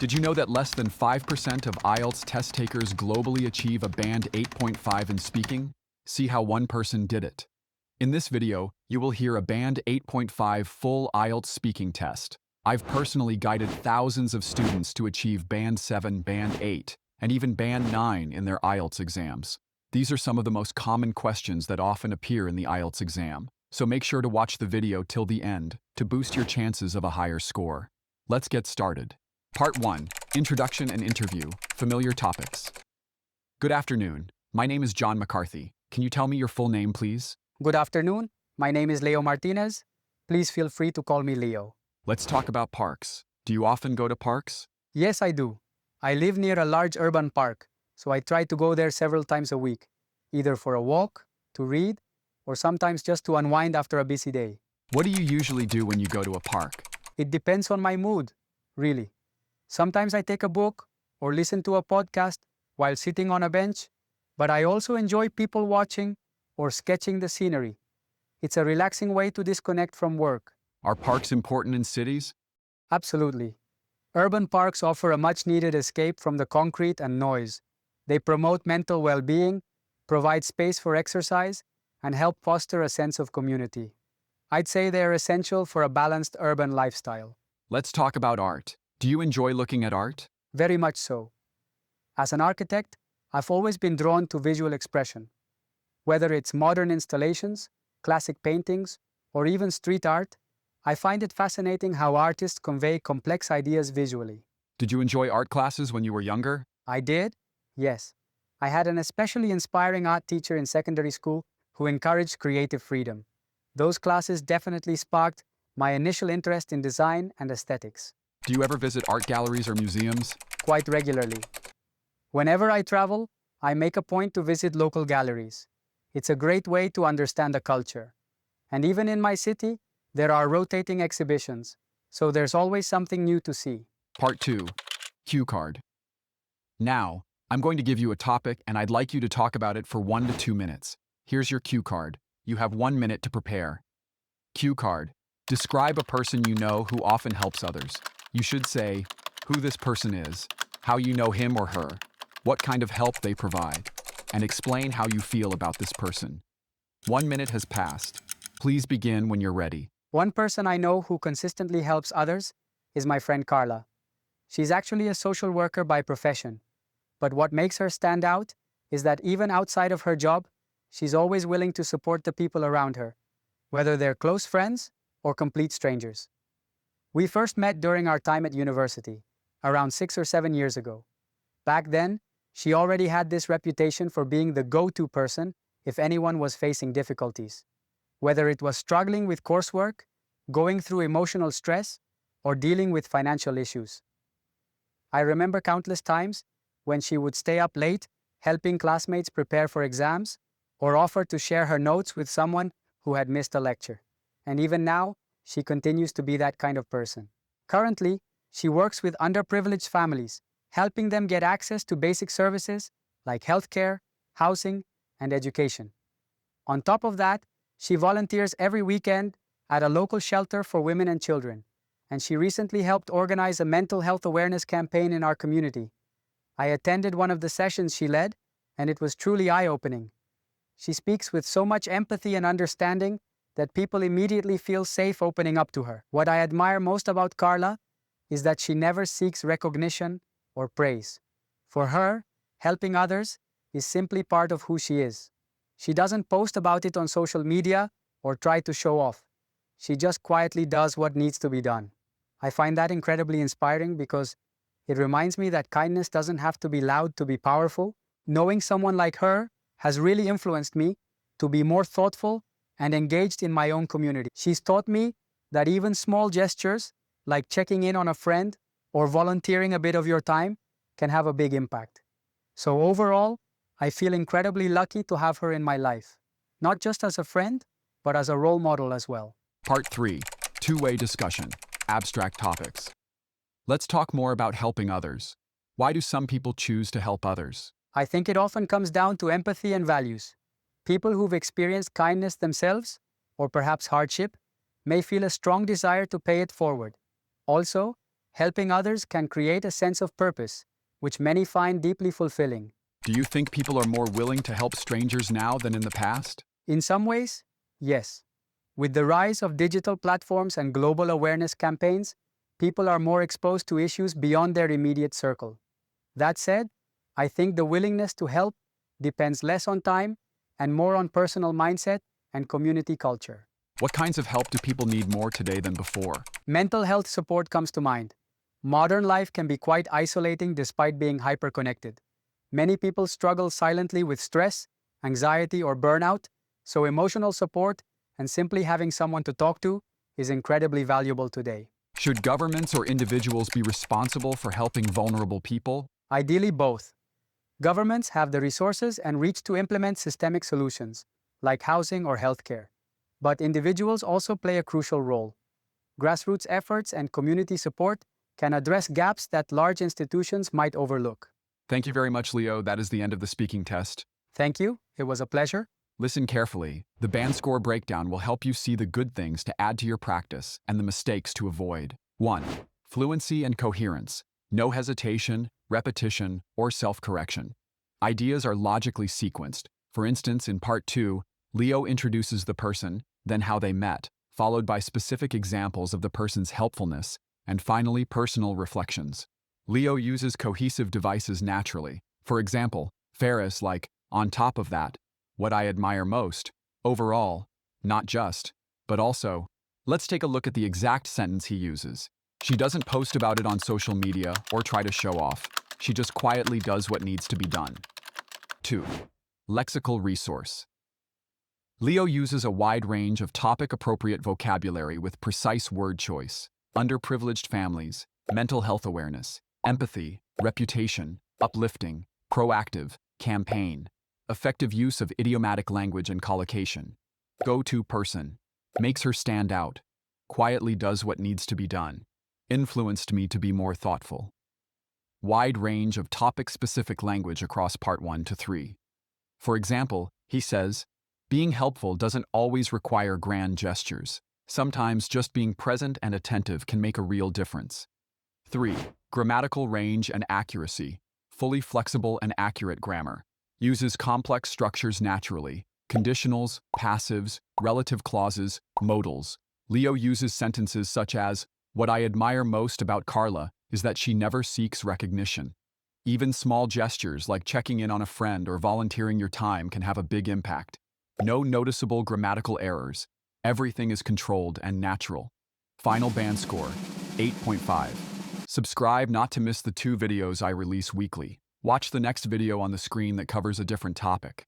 Did you know that less than 5% of IELTS test takers globally achieve a band 8.5 in speaking? See how one person did it. In this video, you will hear a band 8.5 full IELTS speaking test. I've personally guided thousands of students to achieve band 7, band 8, and even band 9 in their IELTS exams. These are some of the most common questions that often appear in the IELTS exam, so make sure to watch the video till the end to boost your chances of a higher score. Let's get started. Part 1. Introduction and Interview. Familiar topics. Good afternoon. My name is John McCarthy. Can you tell me your full name, please? Good afternoon. My name is Leo Martinez. Please feel free to call me Leo. Let's talk about parks. Do you often go to parks? Yes, I do. I live near a large urban park, so I try to go there several times a week, either for a walk, to read, or sometimes just to unwind after a busy day. What do you usually do when you go to a park? It depends on my mood, really. Sometimes I take a book or listen to a podcast while sitting on a bench, but I also enjoy people watching or sketching the scenery. It's a relaxing way to disconnect from work. Are parks important in cities? Absolutely. Urban parks offer a much-needed escape from the concrete and noise. They promote mental well-being, provide space for exercise, and help foster a sense of community. I'd say they are essential for a balanced urban lifestyle. Let's talk about art. Do you enjoy looking at art? Very much so. As an architect, I've always been drawn to visual expression. Whether it's modern installations, classic paintings, or even street art, I find it fascinating how artists convey complex ideas visually. Did you enjoy art classes when you were younger? I did? Yes. I had an especially inspiring art teacher in secondary school who encouraged creative freedom. Those classes definitely sparked my initial interest in design and aesthetics. Do you ever visit art galleries or museums? Quite regularly. Whenever I travel, I make a point to visit local galleries. It's a great way to understand the culture. And even in my city, there are rotating exhibitions, so there's always something new to see. Part 2. Cue card. Now, I'm going to give you a topic and I'd like you to talk about it for 1 to 2 minutes. Here's your cue card. You have 1 minute to prepare. Cue card. Describe a person you know who often helps others. You should say who this person is, how you know him or her, what kind of help they provide, and explain how you feel about this person. 1 minute has passed. Please begin when you're ready. One person I know who consistently helps others is my friend Carla. She's actually a social worker by profession, but what makes her stand out is that even outside of her job, she's always willing to support the people around her, whether they're close friends or complete strangers. We first met during our time at university, around 6 or 7 years ago. Back then, she already had this reputation for being the go-to person if anyone was facing difficulties, whether it was struggling with coursework, going through emotional stress, or dealing with financial issues. I remember countless times when she would stay up late helping classmates prepare for exams or offer to share her notes with someone who had missed a lecture. And even now, she continues to be that kind of person. Currently, she works with underprivileged families, helping them get access to basic services like healthcare, housing, and education. On top of that, she volunteers every weekend at a local shelter for women and children, and she recently helped organize a mental health awareness campaign in our community. I attended one of the sessions she led, and it was truly eye-opening. She speaks with so much empathy and understanding that people immediately feel safe opening up to her. What I admire most about Carla is that she never seeks recognition or praise. For her, helping others is simply part of who she is. She doesn't post about it on social media or try to show off. She just quietly does what needs to be done. I find that incredibly inspiring because it reminds me that kindness doesn't have to be loud to be powerful. Knowing someone like her has really influenced me to be more thoughtful and engaged in my own community. She's taught me that even small gestures, like checking in on a friend or volunteering a bit of your time, can have a big impact. So overall, I feel incredibly lucky to have her in my life, not just as a friend, but as a role model as well. Part 3. Two-way discussion. Abstract topics. Let's talk more about helping others. Why do some people choose to help others? I think it often comes down to empathy and values. People who've experienced kindness themselves, or perhaps hardship, may feel a strong desire to pay it forward. Also, Helping others can create a sense of purpose, which many find deeply fulfilling. Do you think people are more willing to help strangers now than in the past? In some ways, yes. With the rise of digital platforms and global awareness campaigns, people are more exposed to issues beyond their immediate circle. That said, I think the willingness to help depends less on time and more on personal mindset and community culture. What kinds of help do people need more today than before? Mental health support comes to mind. Modern life can be quite isolating despite being hyperconnected. Many people struggle silently with stress, anxiety, or burnout, so emotional support and simply having someone to talk to is incredibly valuable today. Should governments or individuals be responsible for helping vulnerable people? Ideally, both. Governments have the resources and reach to implement systemic solutions, like housing or healthcare. But individuals also play a crucial role. Grassroots efforts and community support can address gaps that large institutions might overlook. Thank you very much, Leo. That is the end of the speaking test. Thank you. It was a pleasure. Listen carefully. The band score breakdown will help you see the good things to add to your practice and the mistakes to avoid. 1. Fluency and coherence. No hesitation, repetition, or self-correction. Ideas are logically sequenced. For instance, in Part 2, Leo introduces the person, then how they met, followed by specific examples of the person's helpfulness, and finally personal reflections. Leo uses cohesive devices naturally. For example, Ferris like, on top of that, what I admire most, overall, not just, but also. Let's take a look at the exact sentence he uses. She doesn't post about it on social media or try to show off. She just quietly does what needs to be done. 2. Lexical resource. Leo uses a wide range of topic-appropriate vocabulary with precise word choice. Underprivileged families, mental health awareness, empathy, reputation, uplifting, proactive, campaign, effective use of idiomatic language and collocation. Go-to person. Makes her stand out. Quietly does what needs to be done. Influenced me to be more thoughtful. Wide range of topic-specific language across Part 1 to 3. For example, he says, being helpful doesn't always require grand gestures. Sometimes just being present and attentive can make a real difference. 3. Grammatical range and accuracy. Fully flexible and accurate grammar. Uses complex structures naturally. Conditionals, passives, relative clauses, modals. Leo uses sentences such as, what I admire most about Carla is that she never seeks recognition. Even small gestures like checking in on a friend or volunteering your time can have a big impact. No noticeable grammatical errors. Everything is controlled and natural. Final band score, 8.5. Subscribe not to miss the 2 videos I release weekly. Watch the next video on the screen that covers a different topic.